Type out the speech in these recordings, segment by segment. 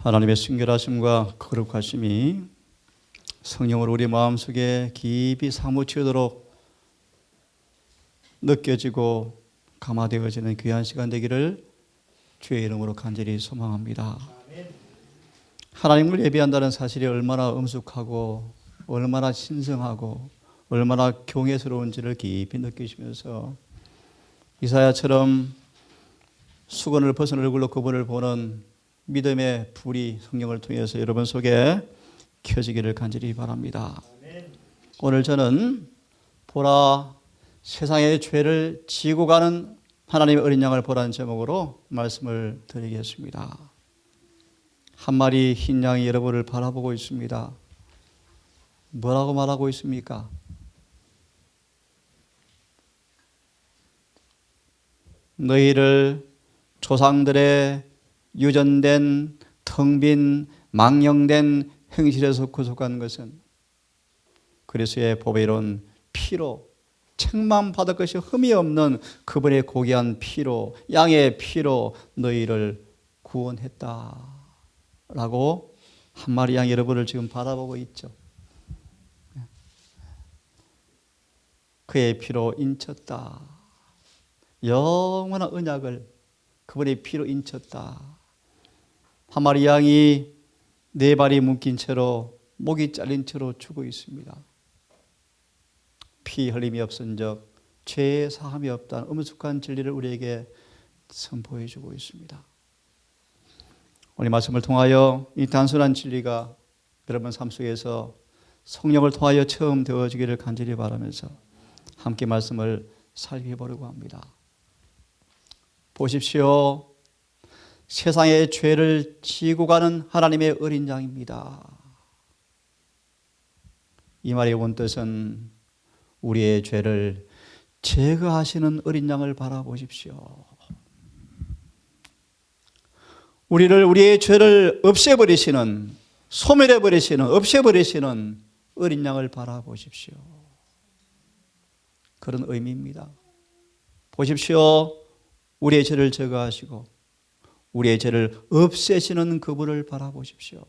하나님의 순결하심과 거룩하심이 성령으로 우리 마음속에 깊이 사무치도록 느껴지고 감화되어지는 귀한 시간 되기를 주의 이름으로 간절히 소망합니다. 하나님을 예배한다는 사실이 얼마나 엄숙하고 얼마나 신성하고 얼마나 경외스러운지를 깊이 느끼시면서 이사야처럼 수건을 벗은 얼굴로 그분을 보는 믿음의 불이 성령을 통해서 여러분 속에 켜지기를 간절히 바랍니다. 오늘 저는 보라 세상의 죄를 지고 가는 하나님의 어린 양을 보라는 제목으로 말씀을 드리겠습니다. 한 마리 흰 양이 여러분을 바라보고 있습니다. 뭐라고 말하고 있습니까? 너희를 조상들의 유전된 텅 빈 망령된 행실에서 구속한 것은 그리스도의 보배로운 피로 책만 받을 것이 흠이 없는 그분의 고귀한 피로 양의 피로 너희를 구원했다 라고 한 마리 양 여러분을 지금 바라보고 있죠. 그의 피로 인쳤다. 영원한 언약을 그분의 피로 인쳤다. 한 마리 양이 네 발이 묶인 채로 목이 잘린 채로 죽어 있습니다. 피 흘림이 없은즉 죄의 사함이 없다는 엄숙한 진리를 우리에게 선포해 주고 있습니다. 오늘 말씀을 통하여 이 단순한 진리가 여러분 삶 속에서 성령을 통하여 처음 되어지기를 간절히 바라면서 함께 말씀을 살펴보려고 합니다. 보십시오. 세상의 죄를 지고 가는 하나님의 어린 양입니다. 이 말의 원뜻은 우리의 죄를 제거하시는 어린 양을 바라보십시오. 우리의 죄를 없애버리시는, 소멸해버리시는, 없애버리시는 어린 양을 바라보십시오. 그런 의미입니다. 보십시오. 우리의 죄를 제거하시고 우리의 죄를 없애시는 그분을 바라보십시오.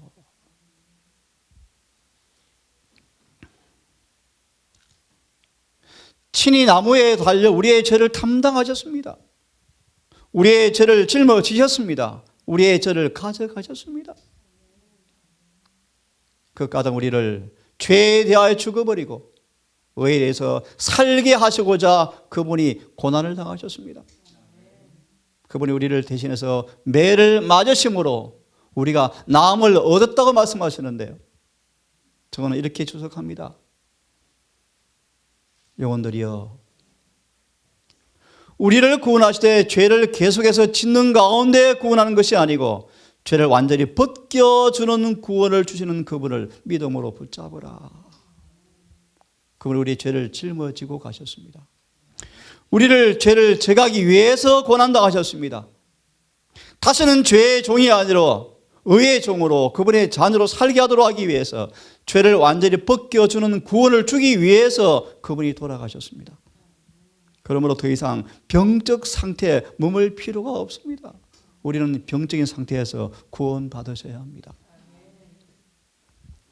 친히 나무에 달려 우리의 죄를 담당하셨습니다. 우리의 죄를 짊어지셨습니다. 우리의 죄를 가져가셨습니다. 그 까닭 우리를 죄에 대하여 죽어버리고 의에 대해서 살게 하시고자 그분이 고난을 당하셨습니다. 그분이 우리를 대신해서 매를 맞으심으로 우리가 나음을 얻었다고 말씀하시는데요. 저거는 이렇게 주석합니다. 영혼들이여, 우리를 구원하시되 죄를 계속해서 짓는 가운데 구원하는 것이 아니고 죄를 완전히 벗겨주는 구원을 주시는 그분을 믿음으로 붙잡으라. 그분이 우리의 죄를 짊어지고 가셨습니다. 우리를 죄를 제거하기 위해서 고난당하셨습니다. 다시는 죄의 종이 아니라 의의 종으로 그분의 자녀로 살게 하도록 하기 위해서 죄를 완전히 벗겨주는 구원을 주기 위해서 그분이 돌아가셨습니다. 그러므로 더 이상 병적 상태에 머물 필요가 없습니다. 우리는 병적인 상태에서 구원받으셔야 합니다.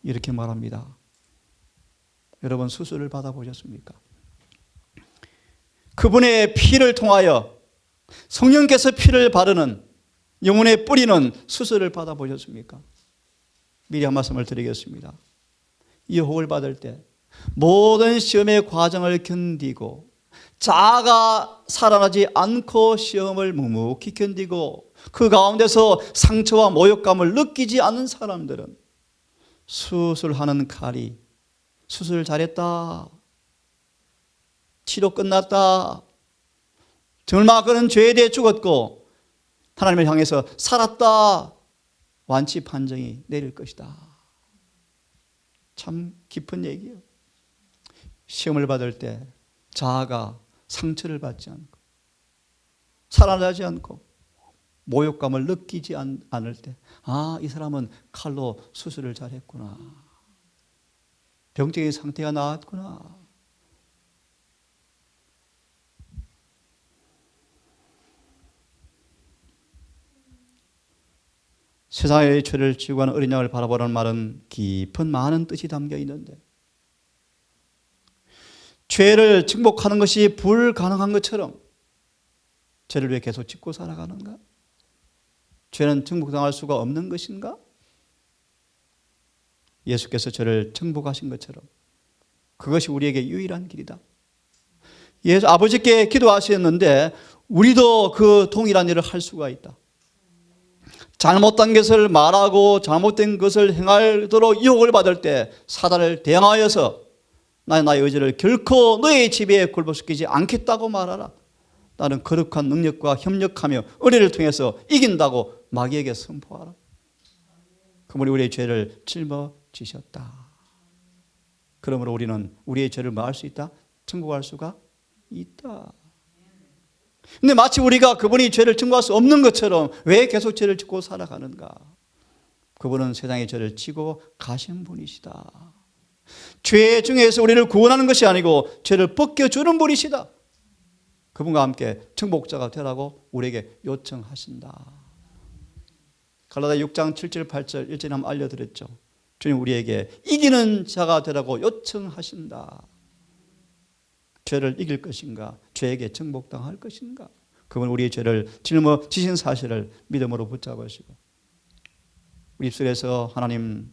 이렇게 말합니다. 여러분 수술을 받아보셨습니까? 그분의 피를 통하여 성령께서 피를 바르는 영혼에 뿌리는 수술을 받아보셨습니까? 미리 한 말씀을 드리겠습니다. 유혹을 받을 때 모든 시험의 과정을 견디고 자아가 살아나지 않고 시험을 묵묵히 견디고 그 가운데서 상처와 모욕감을 느끼지 않는 사람들은 수술하는 칼이 수술 잘했다, 치료 끝났다, 정말 그는 죄에 대해 죽었고 하나님을 향해서 살았다, 완치 판정이 내릴 것이다. 참 깊은 얘기예요. 시험을 받을 때 자아가 상처를 받지 않고 살아나지 않고 모욕감을 느끼지 않을 때, 아, 이 사람은 칼로 수술을 잘했구나, 병적인 상태가 나았구나. 세상의 죄를 지고 가는 어린 양을 바라보라는 말은 깊은 많은 뜻이 담겨 있는데, 죄를 증복하는 것이 불가능한 것처럼 죄를 왜 계속 짓고 살아가는가? 죄는 증복당할 수가 없는 것인가? 예수께서 죄를 증복하신 것처럼 그것이 우리에게 유일한 길이다. 예수 아버지께 기도하셨는데 우리도 그 동일한 일을 할 수가 있다. 잘못된 것을 말하고 잘못된 것을 행하도록 유혹을 받을 때 사단을 대항하여서 나의 의지를 결코 너의 지배에 굴복시키지 않겠다고 말하라. 나는 거룩한 능력과 협력하며 은혜를 통해서 이긴다고 마귀에게 선포하라. 그분이 우리의 죄를 짊어지셨다. 그러므로 우리는 우리의 죄를 뭐 할 수 있다? 증거할 수가 있다. 근데 마치 우리가 그분이 죄를 증거할 수 없는 것처럼 왜 계속 죄를 짓고 살아가는가? 그분은 세상의 죄를 지고 가신 분이시다. 죄 중에서 우리를 구원하는 것이 아니고 죄를 벗겨주는 분이시다. 그분과 함께 정복자가 되라고 우리에게 요청하신다. 갈라디아 6장 7절 8절 1절에 한번 알려드렸죠. 주님 우리에게 이기는 자가 되라고 요청하신다. 죄를 이길 것인가? 죄에게 정복당할 것인가? 그분 우리의 죄를 짊어지신 사실을 믿음으로 붙잡으시고 우리 입술에서 하나님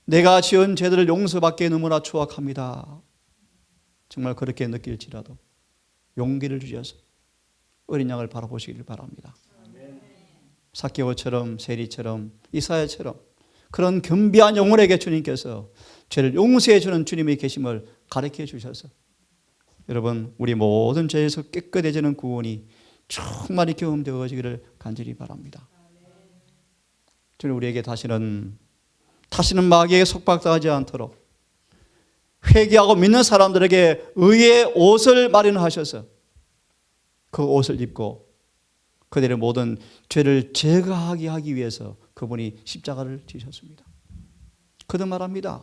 내가 지은 죄들을 용서받기에 너무나 추악합니다. 정말 그렇게 느낄지라도 용기를 주셔서 어린 양을 바라보시길 바랍니다. 삭개오처럼 세리처럼 이사야처럼 그런 겸비한 영혼에게 주님께서 죄를 용서해 주는 주님의 계심을 가르쳐 주셔서 여러분 우리 모든 죄에서 깨끗해지는 구원이 충만히 경험되어지기를 간절히 바랍니다. 주님 우리에게 다시는 마귀에게 속박당하지 않도록 회개하고 믿는 사람들에게 의의 옷을 마련하셔서 그 옷을 입고 그들의 모든 죄를 제거하게 하기 위해서 그분이 십자가를 지셨습니다. 거듭 말합니다.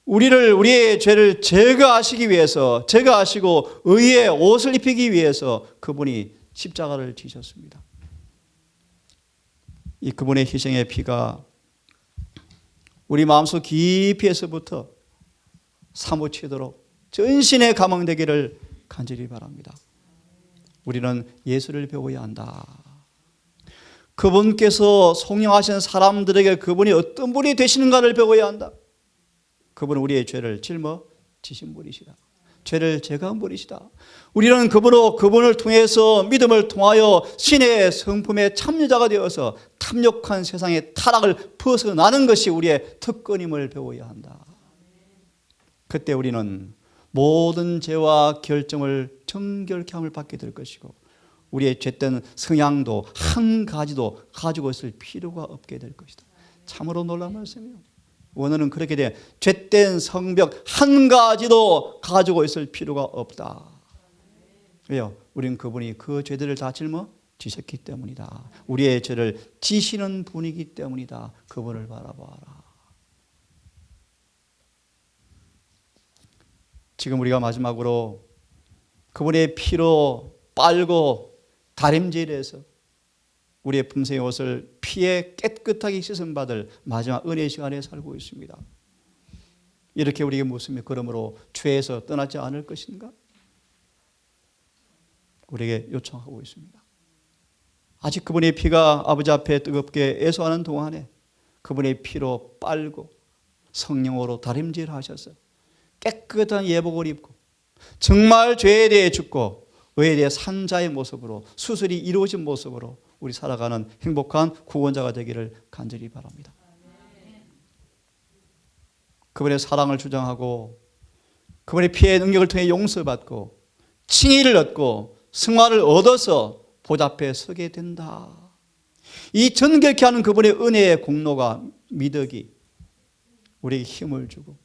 우리의 죄를 제거하시기 위해서 제거하시고 의의 옷을 입히기 위해서 그분이 십자가를 지셨습니다. 이 그분의 희생의 피가 우리 마음속 깊이에서부터 사무치도록 전신에 감흥되기를 간절히 바랍니다. 우리는 예수를 배워야 한다. 그분께서 송영하신 사람들에게 그분이 어떤 분이 되시는가를 배워야 한다. 그분은 우리의 죄를 짊어지신 분이시다. 죄를 제거한 분이시다. 우리는 그분을 통해서 믿음을 통하여 신의 성품의 참여자가 되어서 탐욕한 세상의 타락을 벗어나는 것이 우리의 특권임을 배워야 한다. 그때 우리는 모든 죄와 결정을 정결케 함을 받게 될 것이고 우리의 죄된 성향도 한 가지도 가지고 있을 필요가 없게 될 것이다. 참으로 놀라운 말씀이에요. 원어는 그렇게 돼. 죄된 성벽 한 가지도 가지고 있을 필요가 없다. 왜요? 우리는 그분이 그 죄들을 다 짊어지셨기 때문이다. 우리의 죄를 지시는 분이기 때문이다. 그분을 바라봐라. 지금 우리가 마지막으로 그분의 피로 빨고 다림질해서 우리의 품새의 옷을 피에 깨끗하게 씻음 받을 마지막 은혜의 시간에 살고 있습니다. 이렇게 우리에게 묻으면 그러므로 죄에서 떠나지 않을 것인가? 우리에게 요청하고 있습니다. 아직 그분의 피가 아버지 앞에 뜨겁게 애소하는 동안에 그분의 피로 빨고 성령으로 다림질하셔서 깨끗한 예복을 입고 정말 죄에 대해 죽고 의에 대해 산 자의 모습으로 수술이 이루어진 모습으로 우리 살아가는 행복한 구원자가 되기를 간절히 바랍니다. 그분의 사랑을 주장하고 그분의 피의 능력을 통해 용서받고 칭의를 얻고 승화를 얻어서 보좌 앞에 서게 된다. 이 전결케 하는 그분의 은혜의 공로가 미덕이 우리에게 힘을 주고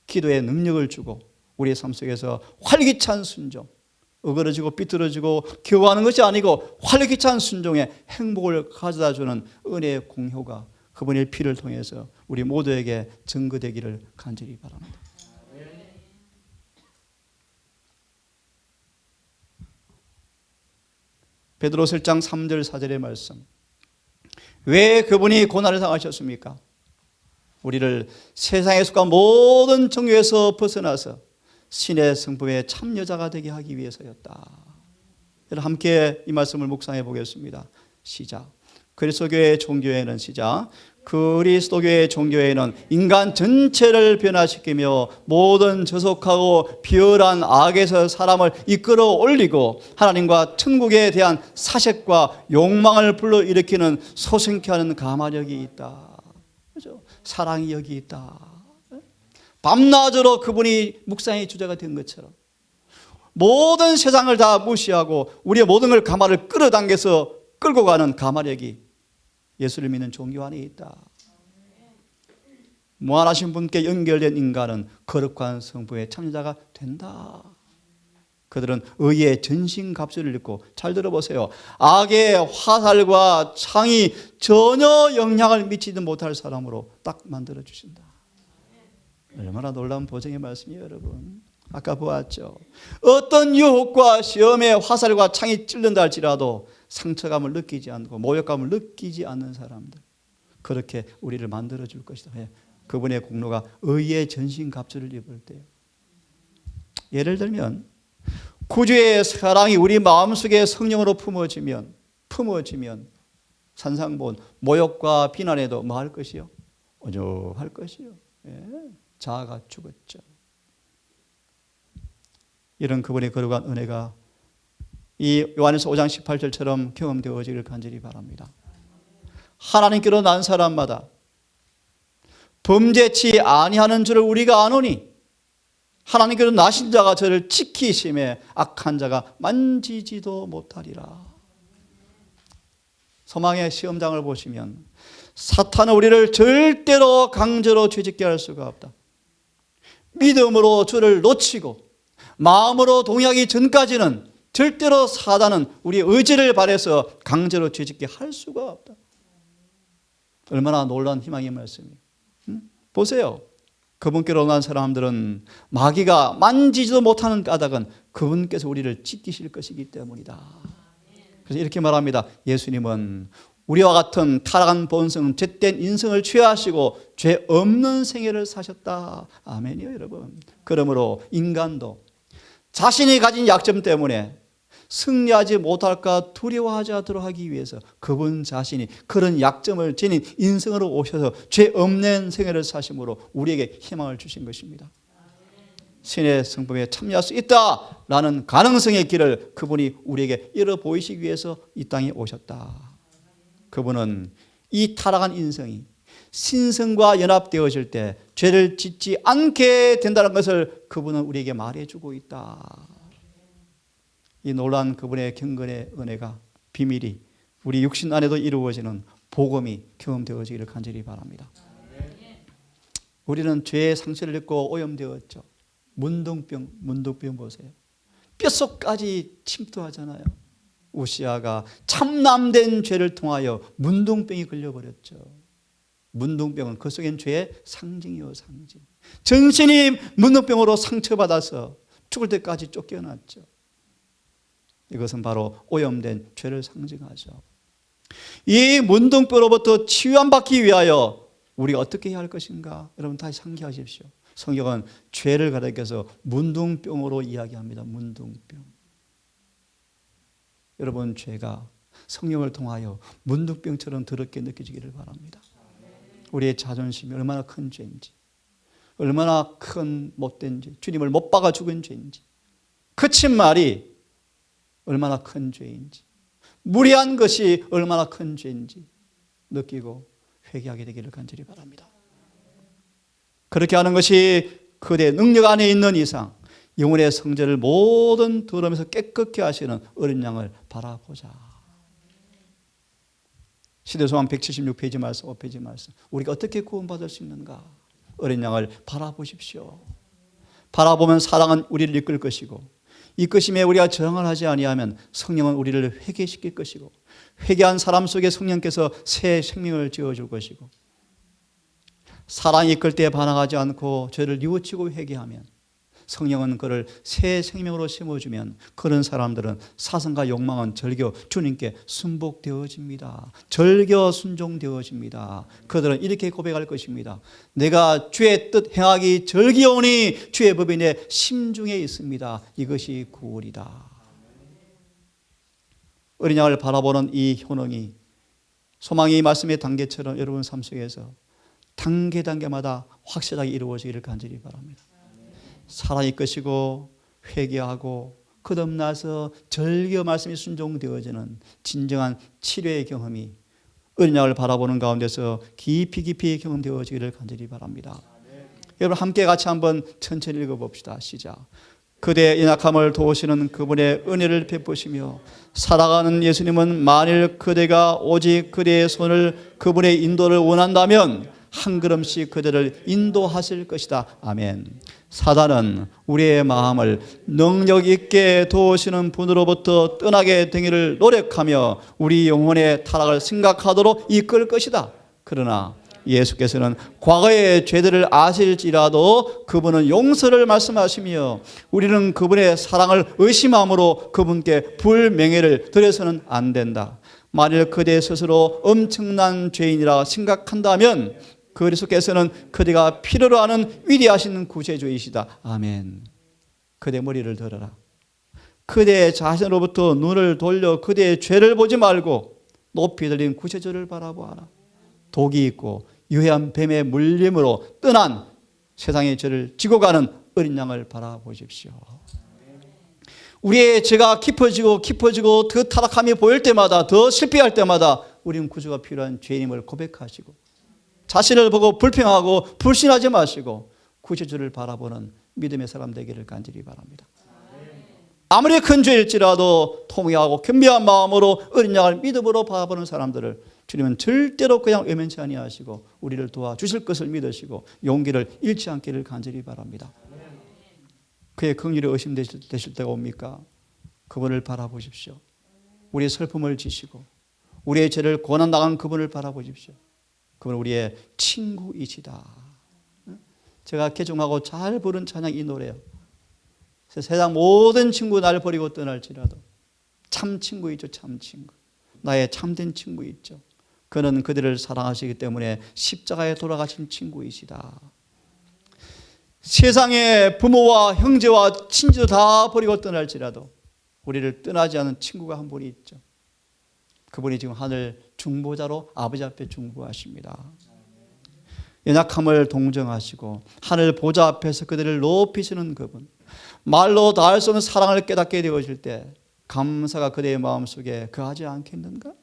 기도의 능력을 주고 우리의 삶 속에서 활기찬 순종, 어그러지고 삐뚤어지고 겨워하는 것이 아니고 활기찬 순종의 행복을 가져다주는 은혜의 공효가 그분의 피를 통해서 우리 모두에게 증거되기를 간절히 바랍니다. 베드로서 1장 3절 4절의 말씀. 왜 그분이 고난을 당하셨습니까? 우리를 세상에 속한 모든 종교에서 벗어나서 신의 성품의 참 여자가 되게 하기 위해서였다. 여러분 함께 이 말씀을 묵상해 보겠습니다. 시작. 그리스도교의 종교에는 시작. 그리스도교의 종교에는 인간 전체를 변화시키며 모든 저속하고 비열한 악에서 사람을 이끌어 올리고 하나님과 천국에 대한 사색과 욕망을 불러일으키는 소생케 하는 가마력이 있다. 그렇죠? 사랑이 여기 있다. 밤낮으로 그분이 묵상의 주제가 된 것처럼 모든 세상을 다 무시하고 우리의 모든 걸 가마를 끌어당겨서 끌고 가는 가마력이 예수를 믿는 종교 안에 있다. 무한하신 분께 연결된 인간은 거룩한 성부의 참여자가 된다. 그들은 의의 전신갑주를 입고, 잘 들어보세요, 악의 화살과 창이 전혀 영향을 미치지 못할 사람으로 딱 만들어주신다. 얼마나 놀라운 보증의 말씀이에요, 여러분. 아까 보았죠. 어떤 유혹과 시험의 화살과 창이 찔른다 할지라도 상처감을 느끼지 않고 모욕감을 느끼지 않는 사람들, 그렇게 우리를 만들어줄 것이다. 그분의 공로가 의의 전신갑주를 입을 때요. 예를 들면 구주의 사랑이 우리 마음속에 성령으로 품어지면 산상본 모욕과 비난에도 뭐 할 것이요? 오죽할 것이요. 자아가 죽었죠. 이런 그분의 거룩한 은혜가 이 요한일서 5장 18절처럼 경험되어지기를 간절히 바랍니다. 하나님께로 난 사람마다 범죄치 아니하는 줄을 우리가 아노니 하나님께로 나신 자가 저를 지키심에 악한 자가 만지지도 못하리라. 소망의 시험장을 보시면 사탄은 우리를 절대로 강제로 죄짓게 할 수가 없다. 믿음으로 주를 놓치고 마음으로 동의하기 전까지는 절대로 사단은 우리의 의지를 발해서 강제로 죄짓게 할 수가 없다. 얼마나 놀라운 희망의 말씀이에요. 보세요. 그분께로 난 사람들은 마귀가 만지지도 못하는 까닭은 그분께서 우리를 지키실 것이기 때문이다. 그래서 이렇게 말합니다. 예수님은 우리와 같은 타락한 본성, 죄된 인성을 취하시고 죄 없는 생애를 사셨다. 아멘이요, 여러분. 그러므로 인간도 자신이 가진 약점 때문에 승리하지 못할까 두려워하지 않도록 하기 위해서 그분 자신이 그런 약점을 지닌 인성으로 오셔서 죄 없는 생애를 사심으로 우리에게 희망을 주신 것입니다. 신의 성품에 참여할 수 있다라는 가능성의 길을 그분이 우리에게 열어 보이시기 위해서 이 땅에 오셨다. 그분은 이 타락한 인성이 신성과 연합되어질 때 죄를 짓지 않게 된다는 것을 그분은 우리에게 말해주고 있다. 이 놀라운 그분의 경건의 은혜가, 비밀이 우리 육신 안에도 이루어지는 복음이 경험되어지기를 간절히 바랍니다. 우리는 죄의 상처를 입고 오염되었죠. 문둥병 보세요. 뼛속까지 침투하잖아요. 우시아가 참남된 죄를 통하여 문둥병이 걸려버렸죠. 문둥병은 그 속엔 죄의 상징이요, 상징. 전신이 문둥병으로 상처받아서 죽을 때까지 쫓겨났죠. 이것은 바로 오염된 죄를 상징하죠. 이 문둥병으로부터 치유받기 위하여 우리가 어떻게 해야 할 것인가? 여러분 다시 상기하십시오. 성경은 죄를 가리켜서 문둥병으로 이야기합니다. 문둥병. 여러분 죄가 성령을 통하여 문둥병처럼 더럽게 느껴지기를 바랍니다. 우리의 자존심이 얼마나 큰 죄인지, 얼마나 큰 못된 죄, 주님을 못 박아 죽은 죄인지, 그친 말이 얼마나 큰 죄인지, 무리한 것이 얼마나 큰 죄인지 느끼고 회개하게 되기를 간절히 바랍니다. 그렇게 하는 것이 그대의 능력 안에 있는 이상 영혼의 성전을 모든 더러움에서 깨끗게 하시는 어린 양을 바라보자. 시대소망 176페이지 말씀, 5페이지 말씀. 우리가 어떻게 구원받을 수 있는가? 어린 양을 바라보십시오. 바라보면 사랑은 우리를 이끌 것이고, 이끄심에 우리가 저항을 하지 아니하면 성령은 우리를 회개시킬 것이고, 회개한 사람 속에 성령께서 새 생명을 지어줄 것이고, 사랑이 이끌 때 반항하지 않고 죄를 뉘우치고 회개하면 성령은 그를 새 생명으로 심어주면 그런 사람들은 사성과 욕망은 절겨 주님께 순복되어집니다. 절겨 순종되어집니다. 그들은 이렇게 고백할 것입니다. 내가 주의 뜻 행하기 절기오니 주의 법이 내 심중에 있습니다. 이것이 구원이다. 어린 양을 바라보는 이 효능이 소망이 말씀의 단계처럼 여러분 삶 속에서 단계마다 확실하게 이루어지기를 간절히 바랍니다. 살아있으시고 회개하고 거듭나서 절겨 말씀이 순종되어지는 진정한 치료의 경험이 어린 양을 바라보는 가운데서 깊이 경험되어지기를 간절히 바랍니다. 여러분 함께 같이 한번 천천히 읽어봅시다. 시작. 그대의 연약함을 도우시는 그분의 은혜를 베푸시며 살아가는 예수님은 만일 그대가 오직 그대의 손을 그분의 인도를 원한다면 한 걸음씩 그대를 인도하실 것이다. 아멘. 사단은 우리의 마음을 능력 있게 도우시는 분으로부터 떠나게 되기를 노력하며 우리 영혼의 타락을 생각하도록 이끌 것이다. 그러나 예수께서는 과거의 죄들을 아실지라도 그분은 용서를 말씀하시며 우리는 그분의 사랑을 의심함으로 그분께 불명예를 드려서는 안 된다. 만일 그대 스스로 엄청난 죄인이라 생각한다면 그리스도께서는 그대가 필요로 하는 위대하신 구세주이시다. 아멘. 그대 머리를 들어라. 그대 자신으로부터 눈을 돌려 그대의 죄를 보지 말고 높이 들린 구세주를 바라보아라. 독이 있고 유해한 뱀의 물림으로 떠난 세상의 죄를 지고 가는 어린 양을 바라보십시오. 우리의 죄가 깊어지고 더 타락함이 보일 때마다 더 실패할 때마다 우리는 구주가 필요한 죄인임을 고백하시고 자신을 보고 불평하고 불신하지 마시고 구주를 바라보는 믿음의 사람 되기를 간절히 바랍니다. 아무리 큰 죄일지라도 통회하고 겸비한 마음으로 어린 양을 믿음으로 바라보는 사람들을 주님은 절대로 그냥 외면치 아니하시고 우리를 도와주실 것을 믿으시고 용기를 잃지 않기를 간절히 바랍니다. 그의 긍휼이 의심되실 때가 옵니까? 그분을 바라보십시오. 우리의 슬픔을 지시고 우리의 죄를 고난당한 그분을 바라보십시오. 그분은 우리의 친구이시다. 제가 개종하고 잘 부른 찬양 이 노래요. 세상 모든 친구 날 버리고 떠날지라도 참 친구 있죠. 참 친구. 나의 참된 친구 있죠. 그는 그들을 사랑하시기 때문에 십자가에 돌아가신 친구이시다. 세상의 부모와 형제와 친지도 다 버리고 떠날지라도 우리를 떠나지 않은 친구가 한 분이 있죠. 그분이 지금 하늘 중보자로 아버지 앞에 중보하십니다. 연약함을 동정하시고 하늘 보좌 앞에서 그들을 높이시는 그분, 말로 다 할 수 없는 사랑을 깨닫게 되어질 때 감사가 그대의 마음속에 거하지 않겠는가?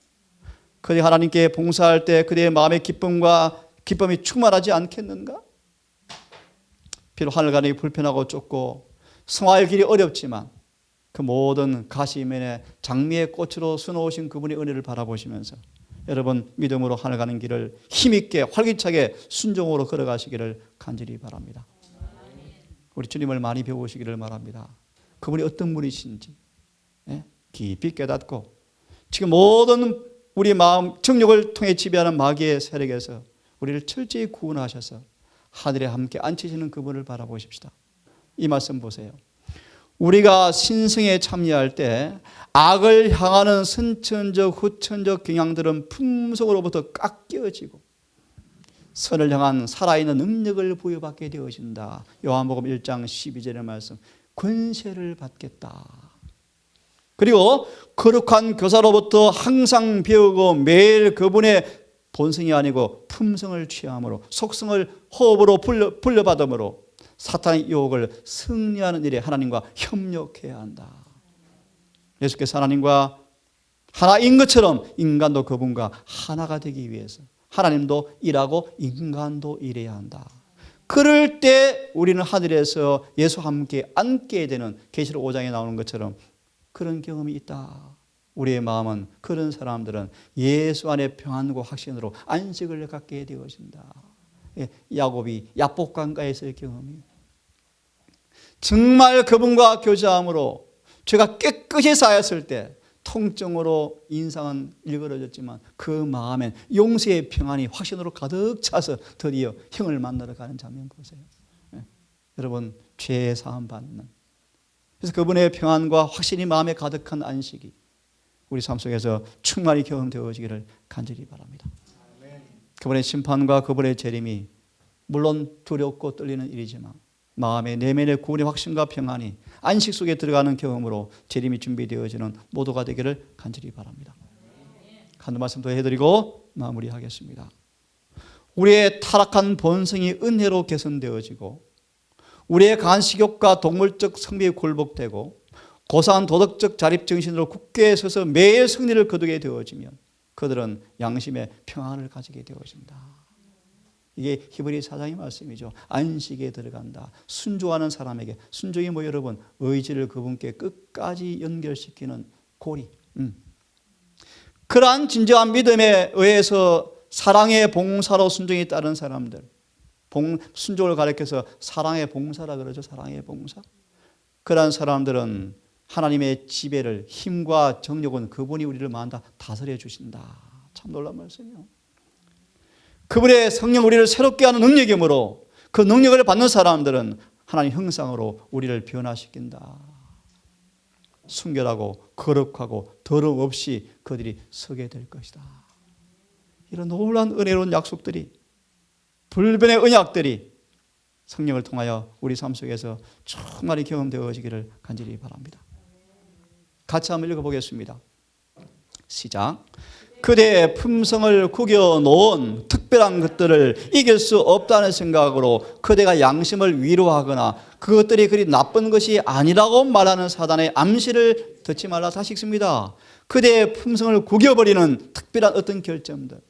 그대 하나님께 봉사할 때 그대의 마음의 기쁨이 충만하지 않겠는가? 비록 하늘 가는 게 불편하고 좁고 성화의 길이 어렵지만 그 모든 가시면에 장미의 꽃으로 수놓으신 그분의 은혜를 바라보시면서 여러분 믿음으로 하늘 가는 길을 힘있게 활기차게 순종으로 걸어가시기를 간절히 바랍니다. 우리 주님을 많이 배우시기를 바랍니다. 그분이 어떤 분이신지 깊이 깨닫고 지금 모든 우리 마음 정욕을 통해 지배하는 마귀의 세력에서 우리를 철저히 구원하셔서 하늘에 함께 앉히시는 그분을 바라보십시다. 이 말씀 보세요. 우리가 신성에 참여할 때 악을 향하는 선천적 후천적 경향들은 품성으로부터 깎여지고 선을 향한 살아있는 능력을 부여받게 되어진다. 요한복음 1장 12절의 말씀, 권세를 받겠다. 그리고 거룩한 교사로부터 항상 배우고 매일 그분의 본성이 아니고 품성을 취함으로 속성을 호흡으로 불려받음으로 사탄의 유혹을 승리하는 일에 하나님과 협력해야 한다. 예수께서 하나님과 하나인 것처럼 인간도 그분과 하나가 되기 위해서 하나님도 일하고 인간도 일해야 한다. 그럴 때 우리는 하늘에서 예수와 함께 앉게 되는 계시록 5장에 나오는 것처럼 그런 경험이 있다. 우리의 마음은 그런 사람들은 예수 안에 평안과 확신으로 안식을 갖게 되어진다. 야곱이 야복강가에서의 경험이에요. 정말 그분과 교제함으로 죄가 깨끗이 쌓였을 때 통증으로 인상은 일그러졌지만 그 마음엔 용서의 평안이 확신으로 가득 차서 드디어 형을 만나러 가는 장면 보세요. 여러분 죄 사함 받는, 그래서 그분의 평안과 확신이 마음에 가득한 안식이 우리 삶 속에서 충만히 경험되어지기를 간절히 바랍니다. 그분의 심판과 그분의 재림이 물론 두렵고 떨리는 일이지만 마음의 내면의 구원의 확신과 평안이 안식 속에 들어가는 경험으로 재림이 준비되어지는 모두가 되기를 간절히 바랍니다. 한 말씀 더 해드리고 마무리하겠습니다. 우리의 타락한 본성이 은혜로 개선되어지고 우리의 강한 식욕과 동물적 성비에 굴복되고 고상한 도덕적 자립정신으로 굳게 서서 매일 승리를 거두게 되어지면 그들은 양심의 평안을 가지게 되어집니다. 이게 히브리 4장의 말씀이죠. 안식에 들어간다. 순종하는 사람에게, 순종이 뭐 여러분 의지를 그분께 끝까지 연결시키는 고리. 그러한 진정한 믿음에 의해서 사랑의 봉사로 순종이 따른 사람들, 순종을 가리켜서 사랑의 봉사라 그러죠. 사랑의 봉사. 그러한 사람들은 하나님의 지배를, 힘과 정력은 그분이 우리를 만다 다스려 주신다. 참 놀라운 말씀이에요. 그분의 성령 우리를 새롭게 하는 능력이므로 그 능력을 받는 사람들은 하나님 형상으로 우리를 변화시킨다. 순결하고 거룩하고 더러움 없이 그들이 서게 될 것이다. 이런 놀라운 은혜로운 약속들이, 불변의 언약들이 성령을 통하여 우리 삶 속에서 충만히 경험되어지기를 간절히 바랍니다. 같이 한번 읽어보겠습니다. 시작. 그대의 품성을 구겨놓은 특별한 것들을 이길 수 없다는 생각으로 그대가 양심을 위로하거나 그것들이 그리 나쁜 것이 아니라고 말하는 사단의 암시를 듣지 말라. 다시 읽습니다. 그대의 품성을 구겨버리는 특별한 어떤 결점들,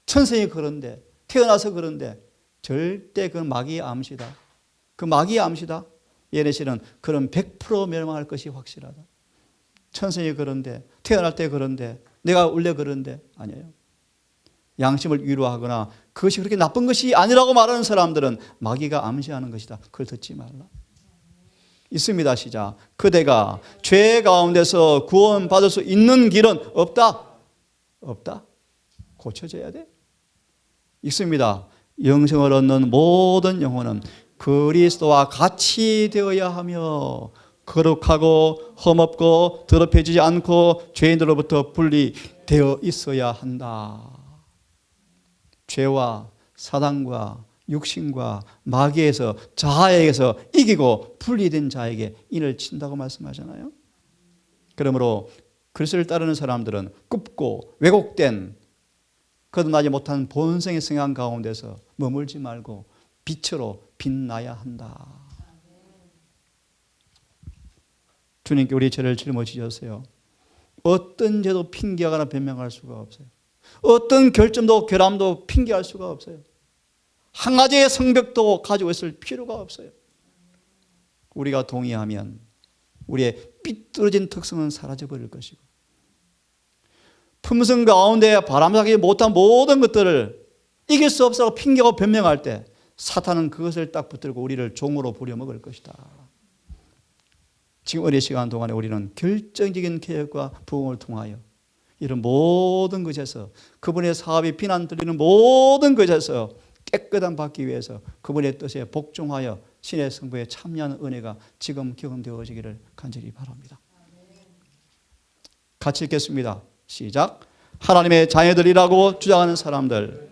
천성이 그런데, 태어나서 그런데 절대 그 마귀의 암시다. 그 마귀의 암시다. 예레시는 그런 100% 멸망할 것이 확실하다. 천성이 그런데, 태어날 때 그런데, 내가 원래 그런데 아니에요. 양심을 위로하거나 그것이 그렇게 나쁜 것이 아니라고 말하는 사람들은 마귀가 암시하는 것이다. 그걸 듣지 말라. 있습니다. 시작. 그대가 죄 가운데서 구원받을 수 있는 길은 없다. 없다. 고쳐져야 돼. 있습니다. 영생을 얻는 모든 영혼은 그리스도와 같이 되어야 하며 거룩하고 험없고 더럽혀지지 않고 죄인들로부터 분리되어 있어야 한다. 죄와 사단과 육신과 마귀에서, 자아에게서 이기고 분리된 자에게 인을 친다고 말씀하잖아요. 그러므로 그리스도를 따르는 사람들은 굽고 왜곡된 거듭나지 못한 본성의 성향 가운데서 머물지 말고 빛으로 빛나야 한다. 주님께 우리 죄를 짊어지셨어요. 어떤 죄도 핑계하거나 변명할 수가 없어요. 어떤 결점도 결함도 핑계할 수가 없어요. 한 가지의 성벽도 가지고 있을 필요가 없어요. 우리가 동의하면 우리의 삐뚤어진 특성은 사라져버릴 것이고 품성 가운데 바람잡지 못한 모든 것들을 이길 수 없어서 핑계하고 변명할 때 사탄은 그것을 딱 붙들고 우리를 종으로 부려먹을 것이다. 지금 어린 시간 동안에 우리는 결정적인 개혁과 부흥을 통하여 이런 모든 것에서 그분의 사업이 비난 들리는 모든 것에서 깨끗한 받기 위해서 그분의 뜻에 복종하여 신의 성부에 참여하는 은혜가 지금 경험되어지기를 간절히 바랍니다. 같이 읽겠습니다. 시작. 하나님의 자녀들이라고 주장하는 사람들,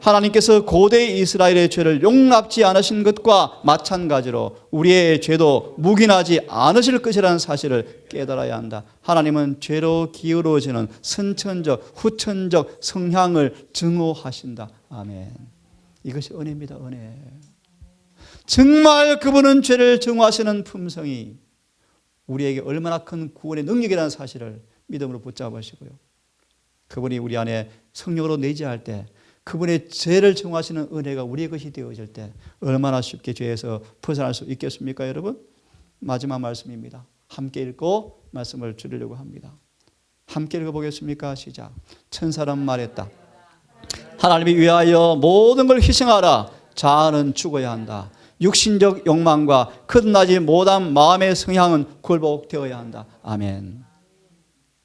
하나님께서 고대 이스라엘의 죄를 용납지 않으신 것과 마찬가지로 우리의 죄도 묵인하지 않으실 것이라는 사실을 깨달아야 한다. 하나님은 죄로 기울어지는 선천적, 후천적 성향을 증오하신다. 아멘. 이것이 은혜입니다. 은혜. 정말 그분은 죄를 증오하시는 품성이 우리에게 얼마나 큰 구원의 능력이라는 사실을 믿음으로 붙잡으시고요. 그분이 우리 안에 성령으로 내재할 때 그분의 죄를 증오하시는 은혜가 우리의 것이 되어질 때 얼마나 쉽게 죄에서 벗어날 수 있겠습니까, 여러분? 마지막 말씀입니다. 함께 읽고 말씀을 줄이려고 합니다. 함께 읽어보겠습니까? 시작. 천사는 말했다. 하나님이 위하여 모든 걸 희생하라. 자아는 죽어야 한다. 육신적 욕망과 거듭나지 못한 마음의 성향은 굴복되어야 한다. 아멘.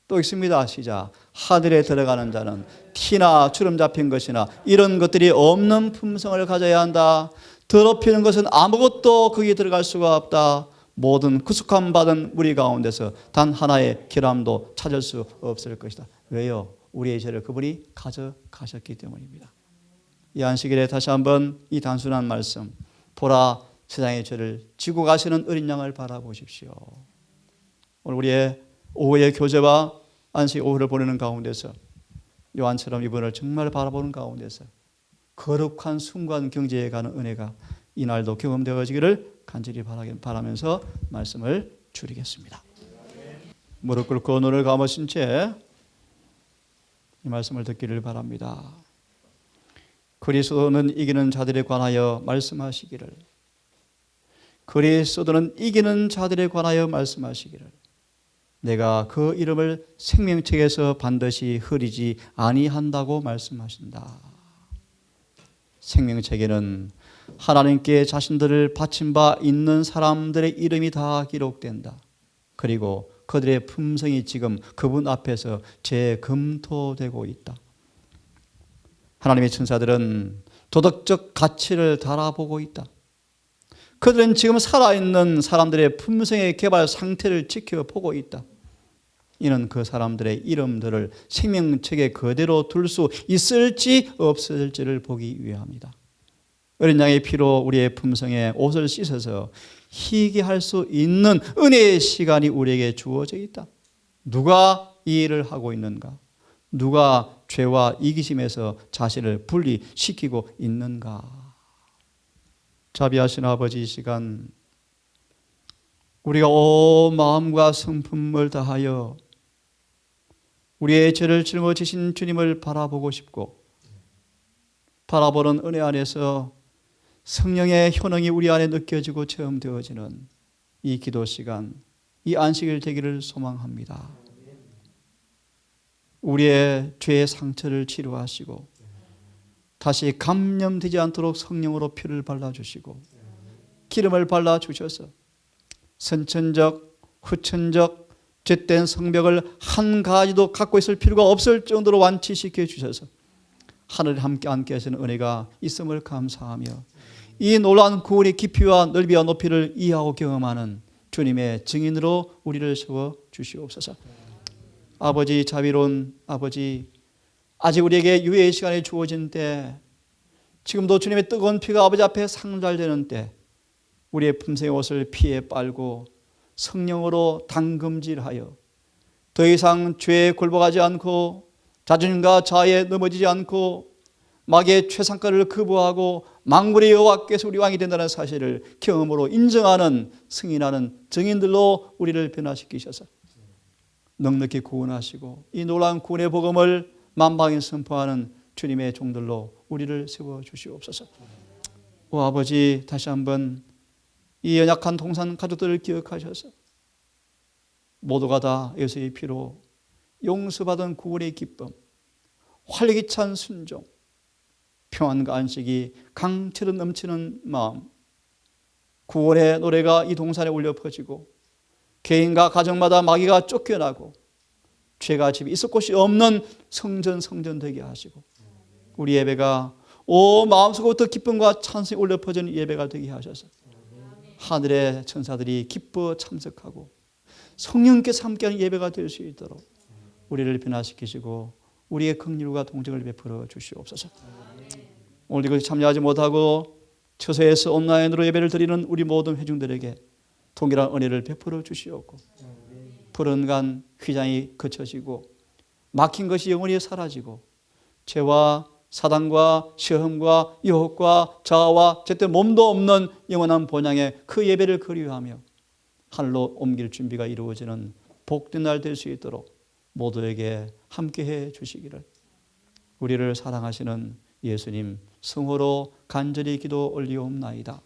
또 있습니다. 시작. 하늘에 들어가는 자는 티나 주름 잡힌 것이나 이런 것들이 없는 품성을 가져야 한다. 더럽히는 것은 아무것도 거기에 들어갈 수가 없다. 모든 구속함 받은 우리 가운데서 단 하나의 결함도 찾을 수 없을 것이다. 왜요? 우리의 죄를 그분이 가져가셨기 때문입니다. 이 안식일에 다시 한번 이 단순한 말씀, 보라 세상의 죄를 지고 가시는 어린 양을 바라보십시오. 오늘 우리의 오후의 교제와 안식 오후를 보내는 가운데서 요한처럼 이분을 정말 바라보는 가운데서 거룩한 순간 경제에 가는 은혜가 이날도 경험되어지기를 간절히 바라면서 말씀을 줄이겠습니다. 무릎 꿇고 눈을 감으신 채 이 말씀을 듣기를 바랍니다. 그리스도는 이기는 자들에 관하여 말씀하시기를, 그리스도는 이기는 자들에 관하여 말씀하시기를, 내가 그 이름을 생명책에서 반드시 흐리지 아니한다고 말씀하신다. 생명책에는 하나님께 자신들을 바친 바 있는 사람들의 이름이 다 기록된다. 그리고 그들의 품성이 지금 그분 앞에서 재검토되고 있다. 하나님의 천사들은 도덕적 가치를 달아보고 있다. 그들은 지금 살아있는 사람들의 품성의 개발 상태를 지켜보고 있다. 이는 그 사람들의 이름들을 생명책에 그대로 둘 수 있을지 없을지를 보기 위함이다. 어린 양의 피로 우리의 품성에 옷을 씻어서 희게 할 수 있는 은혜의 시간이 우리에게 주어져 있다. 누가 이 일을 하고 있는가? 누가 죄와 이기심에서 자신을 분리시키고 있는가? 자비하신 아버지, 이 시간 우리가 온 마음과 성품을 다하여 우리의 죄를 짊어지신 주님을 바라보고 싶고, 바라보는 은혜 안에서 성령의 효능이 우리 안에 느껴지고 체험되어지는 이 기도 시간, 이 안식일 되기를 소망합니다. 우리의 죄의 상처를 치료하시고 다시 감염되지 않도록 성령으로 피를 발라주시고 기름을 발라주셔서 선천적, 후천적, 죄된 성벽을 한 가지도 갖고 있을 필요가 없을 정도로 완치시켜 주셔서 하늘에 함께 앉게 하시는 은혜가 있음을 감사하며 이 놀라운 구원의 깊이와 넓이와 높이를 이해하고 경험하는 주님의 증인으로 우리를 세워 주시옵소서. 아버지, 자비로운 아버지, 아직 우리에게 유예의 시간이 주어진 때, 지금도 주님의 뜨거운 피가 아버지 앞에 상달되는 때, 우리의 품성의 옷을 피에 빨고 성령으로 담금질하여 더 이상 죄에 굴복하지 않고 자존심과 자아에 넘어지지 않고 마귀의 최상가를 거부하고 만군의 여호와께서 우리 왕이 된다는 사실을 경험으로 인정하는, 승인하는 증인들로 우리를 변화시키셔서 넉넉히 구원하시고 이 놀라운 구원의 복음을 만방에 선포하는 주님의 종들로 우리를 세워주시옵소서. 오 아버지, 다시 한번 이 연약한 동산 가족들을 기억하셔서 모두가 다 예수의 피로 용서받은 구원의 기쁨, 활기찬 순종, 평안과 안식이 강철로 넘치는 마음, 구원의 노래가 이 동산에 울려 퍼지고 개인과 가정마다 마귀가 쫓겨나고 죄가 집에 있을 곳이 없는 성전 되게 하시고 우리 예배가 온 마음속부터 기쁨과 찬송이 울려 퍼지는 예배가 되게 하셔서 하늘의 천사들이 기뻐 참석하고 성령께서 함께하는 예배가 될 수 있도록 우리를 변화시키시고 우리의 긍휼과 동정을 베풀어 주시옵소서. 오늘 이것에 참여하지 못하고 처소에서 온라인으로 예배를 드리는 우리 모든 회중들에게 동일한 은혜를 베풀어 주시옵고 불언간 휘장이 거쳐지고 막힌 것이 영원히 사라지고 죄와 사단과 시험과 유혹과 자아와 제때 몸도 없는 영원한 본향의 그 예배를 그리워하며 하늘로 옮길 준비가 이루어지는 복된 날 될 수 있도록 모두에게 함께해 주시기를 우리를 사랑하시는 예수님 성호로 간절히 기도 올리옵나이다.